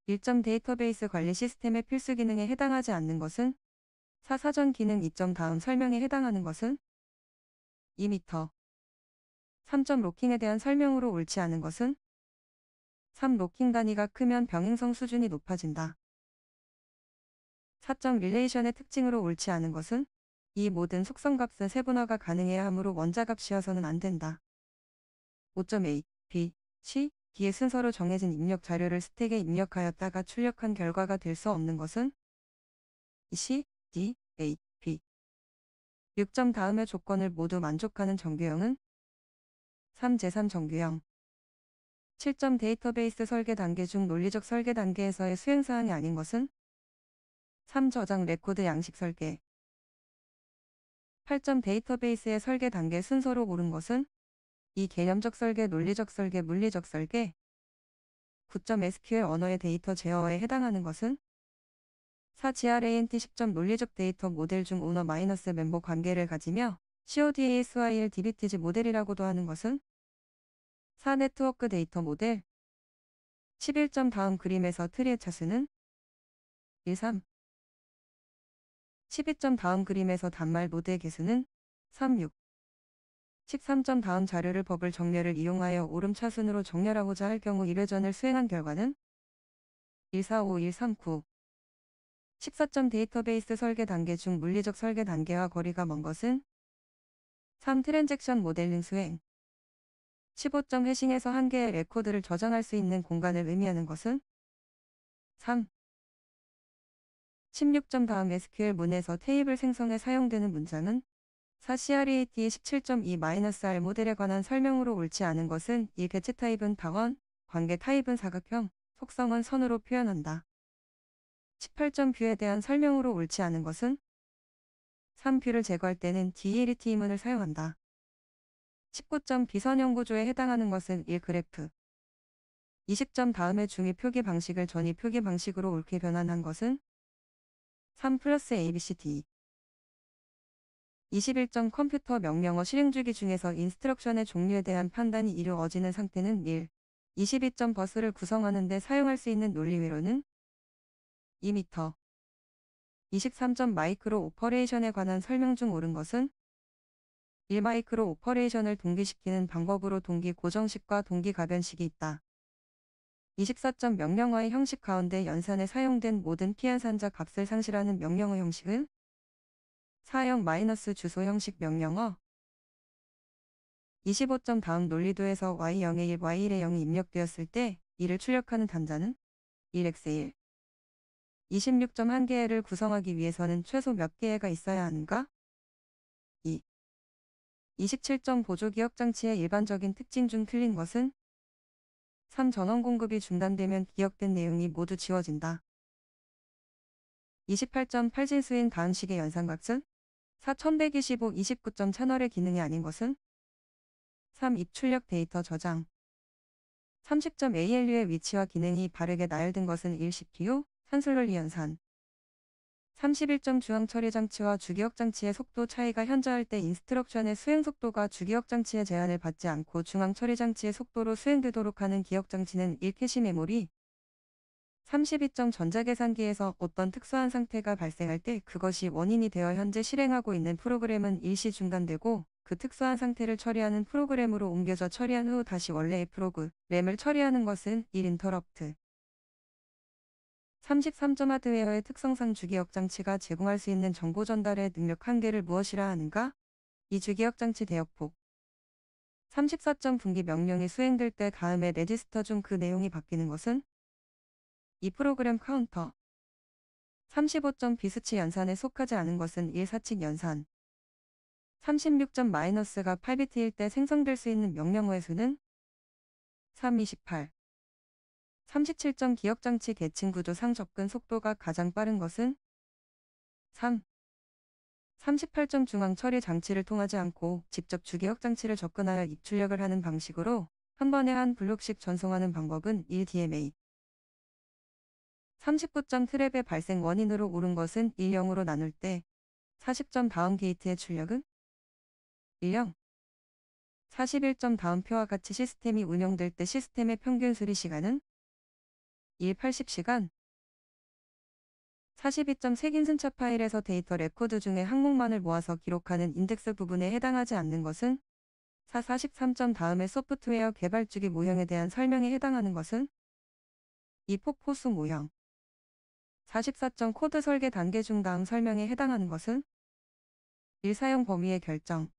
1점 데이터베이스 관리 시스템의 필수 기능에 해당하지 않는 것은 4. 사전 기능 2점 다음 설명에 해당하는 것은 2m 3점 로킹에 대한 설명으로 옳지 않은 것은 3. 로킹 단위가 크면 병행성 수준이 높아진다. 4점 릴레이션의 특징으로 옳지 않은 것은 이 모든 속성값은 세분화가 가능해야 하므로 원자값이어서는 안 된다. 5점 A, B, C, D의 순서로 정해진 입력 자료를 스택에 입력하였다가 출력한 결과가 될 수 없는 것은 C, D, A, B. 6점 다음의 조건을 모두 만족하는 정규형은 3. 제3 정규형. 7점 데이터베이스 설계 단계 중 논리적 설계 단계에서의 수행사항이 아닌 것은 3. 저장 레코드 양식 설계. 8점 데이터베이스의 설계 단계 순서로 옳은 것은 2. 개념적 설계, 논리적 설계, 물리적 설계. 9점 SQL 언어의 데이터 제어에 해당하는 것은 4. GRANT 10점 논리적 데이터 모델 중 오너 마이너스 멤버 관계를 가지며 CODASYL DBTG 모델이라고도 하는 것은 4. 네트워크 데이터 모델. 11점 다음 그림에서 트리의 차수는 1, 3. 12점 다음 그림에서 단말 노드의 개수는 3, 6. 13점 다음 자료를 버블 정렬을 이용하여 오름차순으로 정렬하고자 할 경우 1회전을 수행한 결과는 1, 4, 5, 1, 3, 9. 14점 데이터베이스 설계 단계 중 물리적 설계 단계와 거리가 먼 것은 3. 트랜잭션 모델링 수행. 15점 해싱에서 한 개의 레코드를 저장할 수 있는 공간을 의미하는 것은 3. 16점 다음 SQL 문에서 테이블 생성에 사용되는 문장은 4. CREAT의 17.2-R 모델에 관한 설명으로 옳지 않은 것은 1. 개체 타입은 다원, 관계 타입은 사각형, 속성은 선으로 표현한다. 18점 뷰에 대한 설명으로 옳지 않은 것은 3. 뷰를 제거할 때는 DLT 이문을 사용한다. 19점 비선형 구조에 해당하는 것은 1. 그래프. 20점 다음의 중위 표기 방식을 전위 표기 방식으로 옳게 변환한 것은 3. 플러스 ABCD. 21점 컴퓨터 명령어 실행주기 중에서 인스트럭션의 종류에 대한 판단이 이루어지는 상태는 1. 22점 버스를 구성하는 데 사용할 수 있는 논리회로는 2m. 23점 마이크로 오퍼레이션에 관한 설명 중 옳은 것은 1. 마이크로 오퍼레이션을 동기시키는 방법으로 동기 고정식과 동기 가변식이 있다. 24점 명령어의 형식 가운데 연산에 사용된 모든 피한산자 값을 상실하는 명령어 형식은 4형 마이너스 주소 형식 명령어. 25점 다음 논리도에서 y0의 1, y1의 0이 입력되었을 때 이를 출력하는 단자는 1x1. 26점 한 개를 구성하기 위해서는 최소 몇 개가 있어야 하는가? 2. 27점 보조기억장치의 일반적인 특징 중 틀린 것은 3. 전원 공급이 중단되면 기억된 내용이 모두 지워진다. 28점 팔진수인 다음 식의 연산값은 4. 1125 29점 채널의 기능이 아닌 것은 3. 입출력 데이터 저장. 30점 ALU의 위치와 기능이 바르게 나열된 것은 1. CPU, 산술논리 연산. 31점 중앙 처리 장치와 주기억 장치의 속도 차이가 현저할 때 인스트럭션의 수행 속도가 주기억 장치의 제한을 받지 않고 중앙 처리 장치의 속도로 수행되도록 하는 기억 장치는 1. 캐시 메모리. 32점 전자계산기에서 어떤 특수한 상태가 발생할 때 그것이 원인이 되어 현재 실행하고 있는 프로그램은 일시 중단되고 그 특수한 상태를 처리하는 프로그램으로 옮겨져 처리한 후 다시 원래의 프로그램을 처리하는 것은 1. 인터럽트. 33점 하드웨어의 특성상 주기억 장치가 제공할 수 있는 정보 전달의 능력 한계를 무엇이라 하는가? 이 주기억 장치 대역폭. 34점 분기 명령이 수행될 때 다음에 레지스터 중 그 내용이 바뀌는 것은 이 프로그램 카운터. 35점 비스치 연산에 속하지 않은 것은 1. 사칙 연산. 36점 마이너스가 8비트일 때 생성될 수 있는 명령어의 수는 3. 28. 37점 기억장치 계층 구조상 접근 속도가 가장 빠른 것은 3. 38점 중앙 처리 장치를 통하지 않고 직접 주기억 장치를 접근하여 입출력을 하는 방식으로 한 번에 한 블록씩 전송하는 방법은 1. DMA. 39점 트랩의 발생 원인으로 옳은 것은 1, 0으로 나눌 때 40점 다음 게이트의 출력은 1, 0. 41점 다음 표와 같이 시스템이 운영될 때 시스템의 평균 수리 시간은 1. 80시간 42.3 긴순차 파일에서 데이터 레코드 중에 항목만을 모아서 기록하는 인덱스 부분에 해당하지 않는 것은 4. 43점 다음에 소프트웨어 개발 주기 모형에 대한 설명에 해당하는 것은 2. 폭포수 모형 44점 코드 설계 단계 중 다음 설명에 해당하는 것은 1. 사용 범위의 결정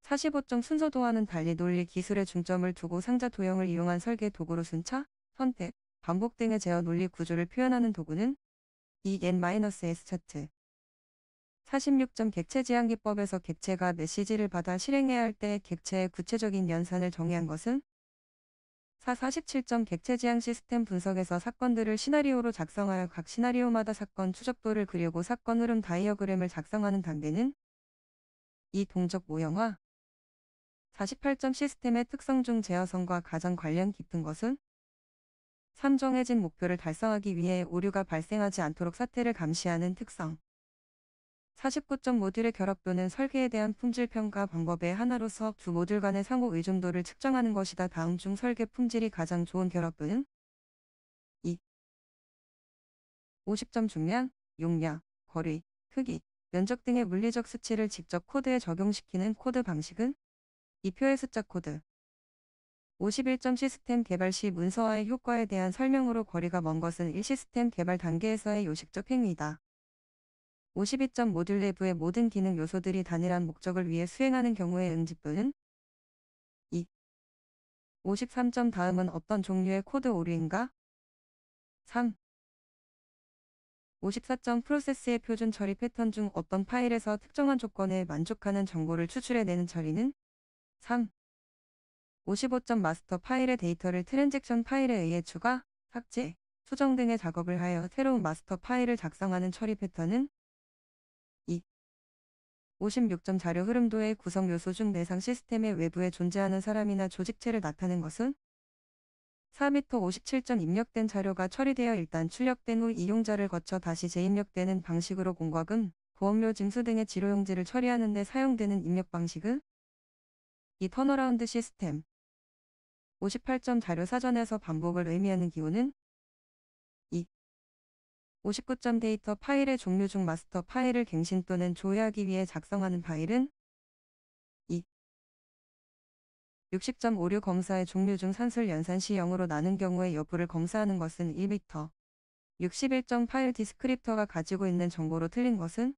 45점 순서도와는 달리 논리 기술에 중점을 두고 상자 도형을 이용한 설계 도구로 순차, 선택, 반복 등의 제어 논리 구조를 표현하는 도구는 2. N-S 차트 46점 객체 지향 기법에서 객체가 메시지를 받아 실행해야 할 때 객체의 구체적인 연산을 정의한 것은 4. 47점 객체 지향 시스템 분석에서 사건들을 시나리오로 작성하여 각 시나리오마다 사건 추적도를 그리고 사건 흐름 다이어그램을 작성하는 단계는 2. 동적 모형화 48점 시스템의 특성 중 제어성과 가장 관련 깊은 것은 3. 정해진 목표를 달성하기 위해 오류가 발생하지 않도록 사태를 감시하는 특성 49점 모듈의 결합 또는 설계에 대한 품질 평가 방법의 하나로서 두 모듈 간의 상호 의존도를 측정하는 것이다. 다음 중 설계 품질이 가장 좋은 결합은 2. 50점 중량, 용량, 거리, 크기, 면적 등의 물리적 수치를 직접 코드에 적용시키는 코드 방식은 2. 표의 숫자 코드 51점 시스템 개발 시 문서화의 효과에 대한 설명으로 거리가 먼 것은 1. 시스템 개발 단계에서의 요식적 행위이다. 52점 모듈 내부의 모든 기능 요소들이 단일한 목적을 위해 수행하는 경우의 응집부는 2. 53점 다음은 어떤 종류의 코드 오류인가? 3. 54점 프로세스의 표준 처리 패턴 중 어떤 파일에서 특정한 조건에 만족하는 정보를 추출해내는 처리는 3. 55점 마스터 파일의 데이터를 트랜잭션 파일에 의해 추가, 삭제, 수정 등의 작업을 하여 새로운 마스터 파일을 작성하는 처리 패턴은 2. 56점 자료 흐름도의 구성 요소 중 내상 시스템의 외부에 존재하는 사람이나 조직체를 나타낸 것은 4m 57점 입력된 자료가 처리되어 일단 출력된 후 이용자를 거쳐 다시 재입력되는 방식으로 공과금, 보험료 징수 등의 지로용지를 처리하는 데 사용되는 입력 방식은 2. 턴어라운드 시스템 58점 자료 사전에서 반복을 의미하는 기호는 2. 59점 데이터 파일의 종류 중 마스터 파일을 갱신 또는 조회하기 위해 작성하는 파일은 2. 60점 오류 검사의 종류 중 산술 연산 시 0으로 나눈 경우의 여부를 검사하는 것은 1m 61점 파일 디스크립터가 가지고 있는 정보로 틀린 것은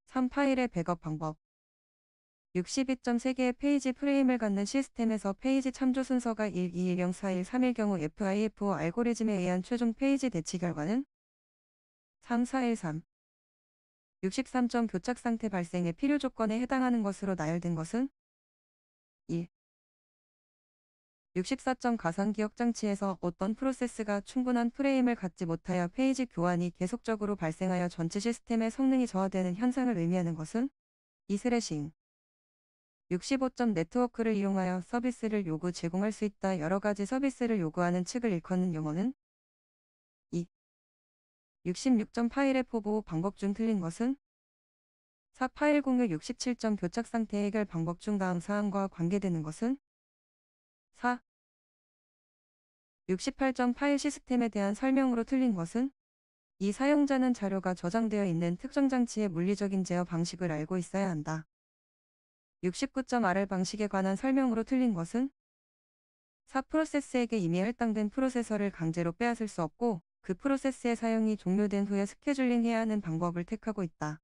3. 파일의 백업 방법 62점 3개의 페이지 프레임을 갖는 시스템에서 페이지 참조 순서가 1, 2, 1, 0, 4, 1, 3일 경우 FIFO 알고리즘에 의한 최종 페이지 대치 결과는 3, 4, 1, 3. 63점 교착 상태 발생의 필요 조건에 해당하는 것으로 나열된 것은 1. 64점 가상 기억 장치에서 어떤 프로세스가 충분한 프레임을 갖지 못하여 페이지 교환이 계속적으로 발생하여 전체 시스템의 성능이 저하되는 현상을 의미하는 것은 2. 스래싱 65점 네트워크를 이용하여 서비스를 제공할 수 있다. 여러 가지 서비스를 요구하는 측을 일컫는 용어는 2. 66점 파일의 포보 방법 중 틀린 것은 4. 파일 공유 67점 교착 상태 해결 방법 중 다음 사항과 관계되는 것은 4. 68점 파일 시스템에 대한 설명으로 틀린 것은 2. 사용자는 자료가 저장되어 있는 특정 장치의 물리적인 제어 방식을 알고 있어야 한다. 69점 RL 방식에 관한 설명으로 틀린 것은 4. 프로세스에게 이미 할당된 프로세서를 강제로 빼앗을 수 없고 그 프로세스의 사용이 종료된 후에 스케줄링해야 하는 방법을 택하고 있다.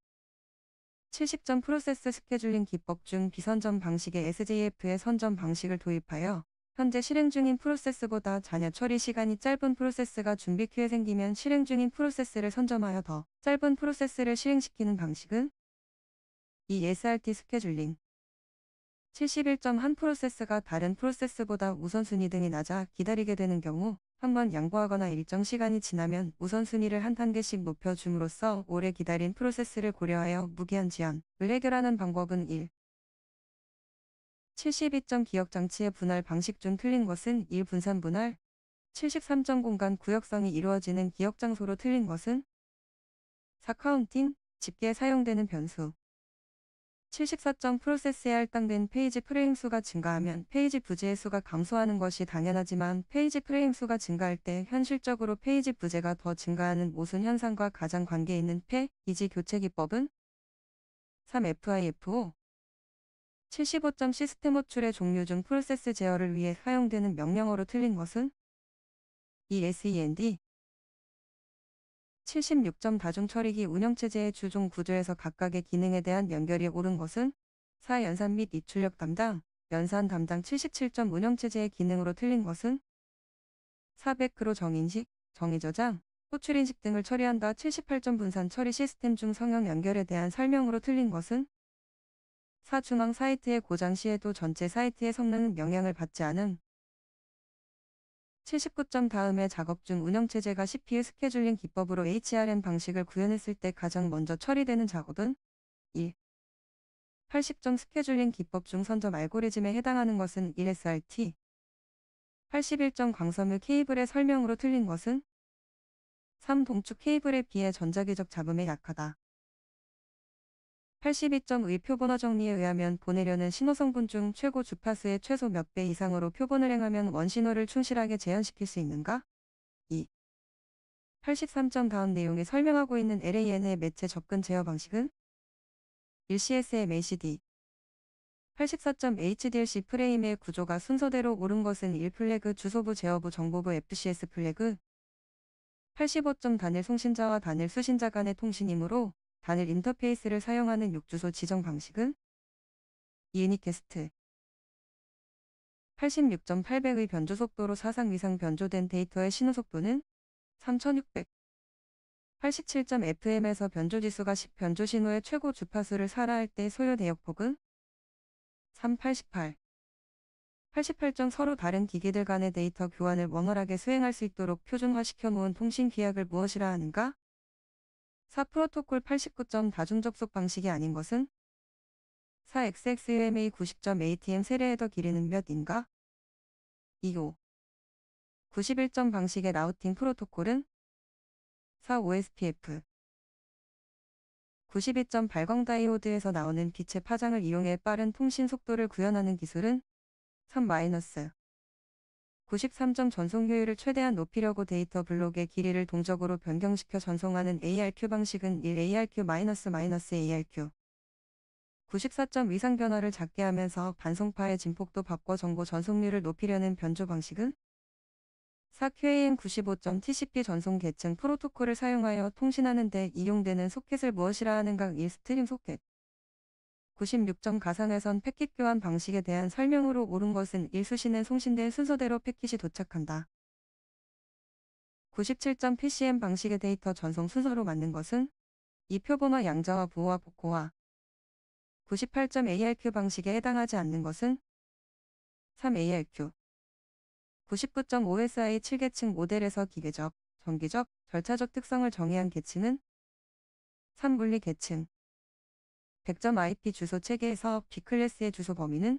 70점 프로세스 스케줄링 기법 중 비선점 방식의 SJF의 선점 방식을 도입하여 현재 실행 중인 프로세스보다 잔여 처리 시간이 짧은 프로세스가 준비 큐에 생기면 실행 중인 프로세스를 선점하여 더 짧은 프로세스를 실행시키는 방식은 2. SRT 스케줄링 71점 한 프로세스가 다른 프로세스보다 우선순위 등이 낮아 기다리게 되는 경우 한번 양보하거나 일정 시간이 지나면 우선순위를 한 단계씩 높여줌으로써 오래 기다린 프로세스를 고려하여 무기한 지연을 해결하는 방법은 1. 72점 기억장치의 분할 방식 중 틀린 것은 1. 분산 분할 73점 공간 구역성이 이루어지는 기억장소로 틀린 것은 4. 카운팅 집계에 사용되는 변수 74점 프로세스에 할당된 페이지 프레임 수가 증가하면 페이지 부재의 수가 감소하는 것이 당연하지만 페이지 프레임 수가 증가할 때 현실적으로 페이지 부재가 더 증가하는 모순 현상과 가장 관계 있는 페이지 교체 기법은 3FIFO 75점 시스템 호출의 종류 중 프로세스 제어를 위해 사용되는 명령어로 틀린 것은 ESEND 76점 다중 처리기 운영체제의 주종 구조에서 각각의 기능에 대한 연결이 옳은 것은 4. 연산 및 입출력 담당, 연산 담당 77점 운영체제의 기능으로 틀린 것은 4. 매크로 정인식, 정의 저장, 호출 인식 등을 처리한다 78점 분산 처리 시스템 중 성형 연결에 대한 설명으로 틀린 것은 4. 중앙 사이트의 고장 시에도 전체 사이트의 성능은 영향을 받지 않음. 79점 다음에 작업 중 운영체제가 CPU 스케줄링 기법으로 HRM 방식을 구현했을 때 가장 먼저 처리되는 작업은 1. 80점 스케줄링 기법 중 선점 알고리즘에 해당하는 것은 1SRT. 81점 광섬유 케이블의 설명으로 틀린 것은 3. 동축 케이블에 비해 전자기적 잡음에 약하다. 82점의 표본화 정리에 의하면 보내려는 신호 성분 중 최고 주파수의 최소 몇 배 이상으로 표본을 행하면 원신호를 충실하게 재현시킬 수 있는가? 2. 83점 다음 내용에 설명하고 있는 LAN의 매체 접근 제어 방식은 1CSM ACD 84점 HDLC 프레임의 구조가 순서대로 옳은 것은 1플래그 주소부 제어부 정보부 FCS 플래그 85점 단일 송신자와 단일 수신자 간의 통신이므로 단일 인터페이스를 사용하는 6주소 지정 방식은 유니캐스트 86점 800의 변조 속도로 사상 이상 변조된 데이터의 신호 속도는 3600 87점 FM에서 변조지수가 10 변조 신호의 최고 주파수를 살아할 때 소요 대역폭은 388 88점 서로 다른 기기들 간의 데이터 교환을 원활하게 수행할 수 있도록 표준화시켜 놓은 통신 규약을 무엇이라 하는가? 4. 프로토콜 89점 다중접속 방식이 아닌 것은 4. XXUMA 90점 ATM 세례 헤더 길이는 몇인가? 2. 91점 방식의 라우팅 프로토콜은 4. OSPF 92점 발광 다이오드에서 나오는 빛의 파장을 이용해 빠른 통신 속도를 구현하는 기술은 3. 93점 전송 효율을 최대한 높이려고 데이터 블록의 길이를 동적으로 변경시켜 전송하는 ARQ 방식은 1. ARQ-ARQ 94점 위상 변화를 작게 하면서 반송파의 진폭도 바꿔 정보 전송률을 높이려는 변조 방식은 4. QAM 95점 TCP 전송 계층 프로토콜을 사용하여 통신하는 데 이용되는 소켓을 무엇이라 하는가? 1. 스트림 소켓 96점 가상회선 패킷 교환 방식에 대한 설명으로 옳은 것은 1. 수신은 송신된 순서대로 패킷이 도착한다. 97점 PCM 방식의 데이터 전송 순서로 맞는 것은 2. 표본화 양자화 부호화 복호화 98점 ARQ 방식에 해당하지 않는 것은 3. ARQ 99점 OSI 7계층 모델에서 기계적, 정기적, 절차적 특성을 정의한 계층은 3. 분리 계층 100점 IP 주소 체계에서 B클래스의 주소 범위는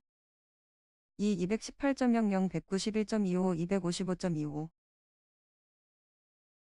2. 218.00 191.25 255.25